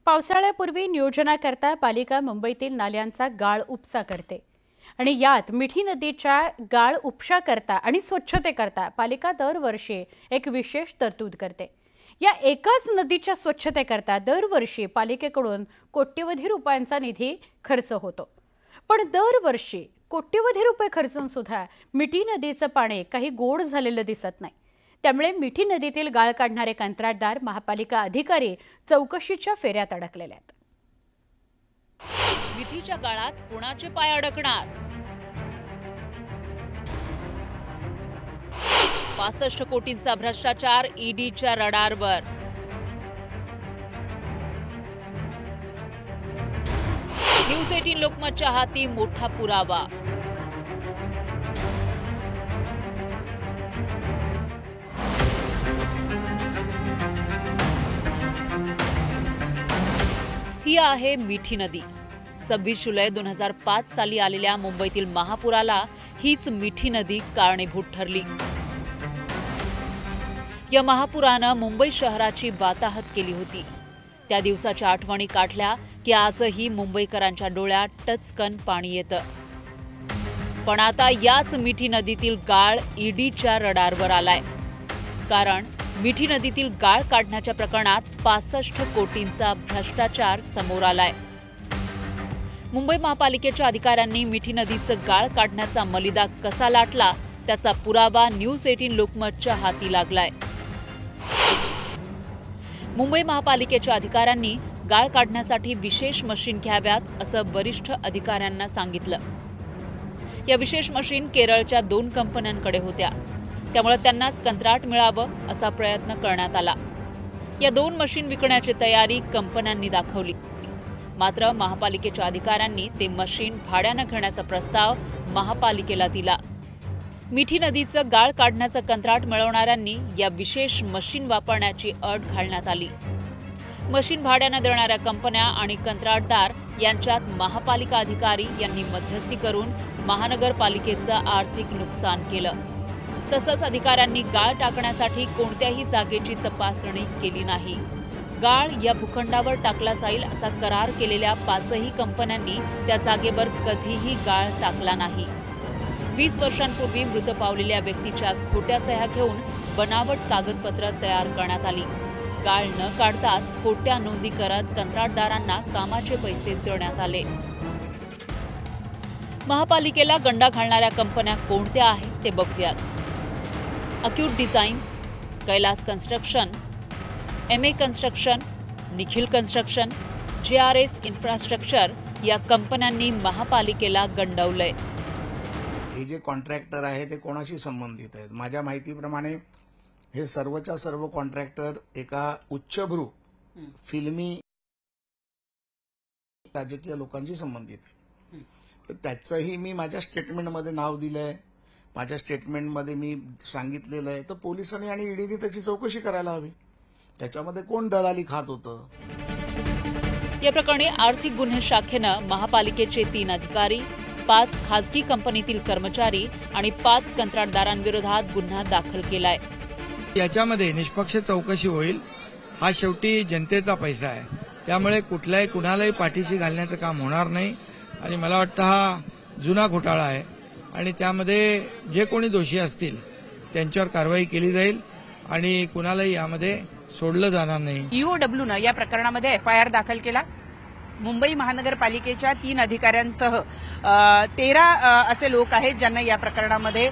पावसाळ्यापूर्वी नियोजनाकरता पालिका मुंबईतील नाल्यांचा गाळ उपसा करते आणि यात मिठी नदीच्या गाळ उपशाकरता आणि स्वच्छतेकरता पालिका दरवर्षी एक विशेष तरतूद करते। या एकाच नदीच्या स्वच्छतेकरता दरवर्षी पालिकेकडून कोट्यवधी रुपयांचा निधी खर्च होतो। पण दरवर्षी कोट्यवधी रुपये खर्चून सुद्धा मिठी नदीचं पाणी काही गोड झालेलं दिसत नाही। त्यामुळे मिठी नदीतील गाळ काढणारे कंत्राटदार, महापालिका अधिकारी चौकशीच्या फेऱ्यात अडकलेले आहेत। मिठीच्या गाळात कोणाचे पाय अडकणार? 65 कोटींचा भ्रष्टाचार ईडीच्या रडारवर। न्यूज 18 लोकमतच्या हाती मोठा पुरावा। ही आहे मिठी नदी। 26 जुलै 2005 साली आलेल्या मुंबईतील महापुराला हीच मिठी नदी कारणीभूत ठरली। या महापुरानं मुंबई शहराची वाताहत केली होती। त्या दिवसाच्या आठवणी काढल्या की आजही मुंबईकरांच्या डोळ्यात टचकन पाणी येतं। पण आता याच मिठी नदीतील गाळ ईडीच्या रडारवर आलाय, कारण मिठी नदीतील गाळ काढण्याच्या प्रकरणात 65 कोटींचा भ्रष्टाचार समोर आलाय। मुंबई महापालिकेच्या अधिकाऱ्यांनी मिठी नदीचं गाळ काढण्याचा मलिदा कसा लाटला त्याचा पुरावा न्यूज 18 लोकमतच्या हाती लागलाय। मुंबई महापालिकेच्या अधिकाऱ्यांनी गाळ काढण्यासाठी विशेष मशीन घ्याव्यात असं वरिष्ठ अधिकाऱ्यांना सांगितलं। या विशेष मशीन केरळच्या 2 कंपन्यांकडे होत्या, त्यामुळे त्यांनाच कंत्राट मिळावं असा प्रयत्न करण्यात आला। या 2 मशीन विकण्याची तयारी कंपन्यांनी दाखवली, मात्र महापालिकेच्या अधिकाऱ्यांनी ते मशीन भाड्यानं घेण्याचा प्रस्ताव महापालिकेला दिला। मिठी नदीचं गाळ काढण्याचं कंत्राट मिळवणाऱ्यांनी या विशेष मशीन वापरण्याची अट घालण्यात आली। मशीन भाड्यानं देणाऱ्या कंपन्या आणि कंत्राटदार यांच्यात महापालिका अधिकारी यांनी मध्यस्थी करून महानगरपालिकेचं आर्थिक नुकसान केलं। तसंच अधिकाऱ्यांनी गाळ टाकण्यासाठी कोणत्याही जागेची तपासणी केली नाही। गाळ या भूखंडावर टाकला जाईल असा करार केलेल्या 5ही कंपन्यांनी त्या जागेवर कधीही गाळ टाकला नाही। 20 वर्षांपूर्वी मृत पावलेल्या व्यक्तीच्या खोट्या सह्या घेऊन बनावट कागदपत्र तयार करण्यात आली। गाळ न काढताच खोट्या नोंदी करत कंत्राटदारांना कामाचे पैसे देण्यात आले। महापालिकेला गंडा घालणाऱ्या कंपन्या कोणत्या आहेत ते बघूयात। Acute designs, Kailas construction, MA construction, Nikhil construction, JRS infrastructure या कंपन्यांनी महापालिकेला गंडवलंय। हे जे कॉन्ट्रॅक्टर आहे ते कोणाशी संबंधित आहेत? माझ्या माहितीप्रमाणे हे सर्वच्या सर्व कॉन्ट्रॅक्टर एका उच्चभ्रू फिल्मी राजकीय लोकांशी संबंधित आहे। तर त्याचंही मी माझ्या स्टेटमेंटमध्ये नाव दिलंय। माझ्या स्टेटमेंटमध्ये मी सांगितलेलं आहे, तर पोलिसांनी आणि ईडीने त्याची चौकशी करायला हवी। त्याच्यामध्ये कोण दलाली खात होतं? या प्रकरणी आर्थिक गुन्हे शाखेनं महापालिकेचे 3 अधिकारी, 5 खासगी कंपनीतील कर्मचारी आणि 5 कंत्राटदारांविरोधात गुन्हा दाखल केलाय। याच्यामध्ये निष्पक्ष चौकशी होईल। हा शेवटी जनतेचा पैसा आहे, त्यामुळे कुणालाही पाठीशी घालण्याचं काम होणार नाही आणि मला वाटतं हा जुना घोटाळा आहे आणि त्यामध्ये जे कोणी दोषी असतील त्यांच्यावर कारवाई केली जाईल आणि कुणालाही यामध्ये सोडलं जाणार नाही। EOWनं या प्रकरणामध्ये FIR दाखल केला। मुंबई महानगरपालिकेच्या 3 अधिकाऱ्यांसह 13 असे लोक आहेत ज्यांना या प्रकरणामध्ये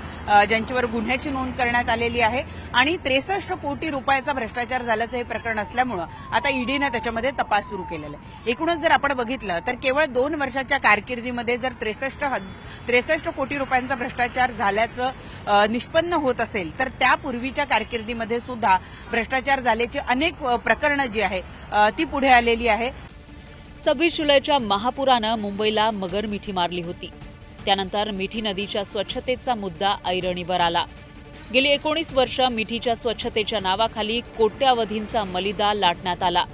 ज्यांच्यावर गुन्ह्याची नोंद करण्यात आलेली आहे आणि 63 कोटी रुपयाचा भ्रष्टाचार झाल्याचं हे प्रकरण असल्यामुळे आता ईडीनं त्याच्यामध्ये तपास सुरू केलेला आहे। एकूणच जर आपण बघितलं तर केवळ 2 वर्षाच्या कारकिर्दीमध्ये जर 63 कोटी रुपयांचा भ्रष्टाचार झाल्याचं निष्पन्न होत असेल तर त्यापूर्वीच्या कारकिर्दीमध्ये सुद्धा भ्रष्टाचार झाल्याची अनेक प्रकरणं जी आहे ती पुढे आलेली आहे। 26 जुलैच्या महापुरानं मुंबईला मगर मिठी मारली होती। त्यानंतर मिठी नदीच्या स्वच्छतेचा मुद्दा ऐरणीवर आला। गेली 19 वर्ष मिठीच्या स्वच्छतेच्या नावाखाली कोट्यावधींचा मलिदा लाटण्यात आला,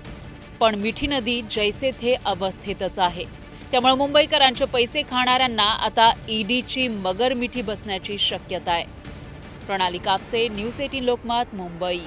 पण मिठी नदी जैसे थे अवस्थेतच आहे। त्यामुळे मुंबईकरांचे पैसे खाणाऱ्यांना आता ईडीची मगर मिठी बसण्याची शक्यता आहे। प्रणाली कापसे, न्यूज 18 लोकमत, मुंबई।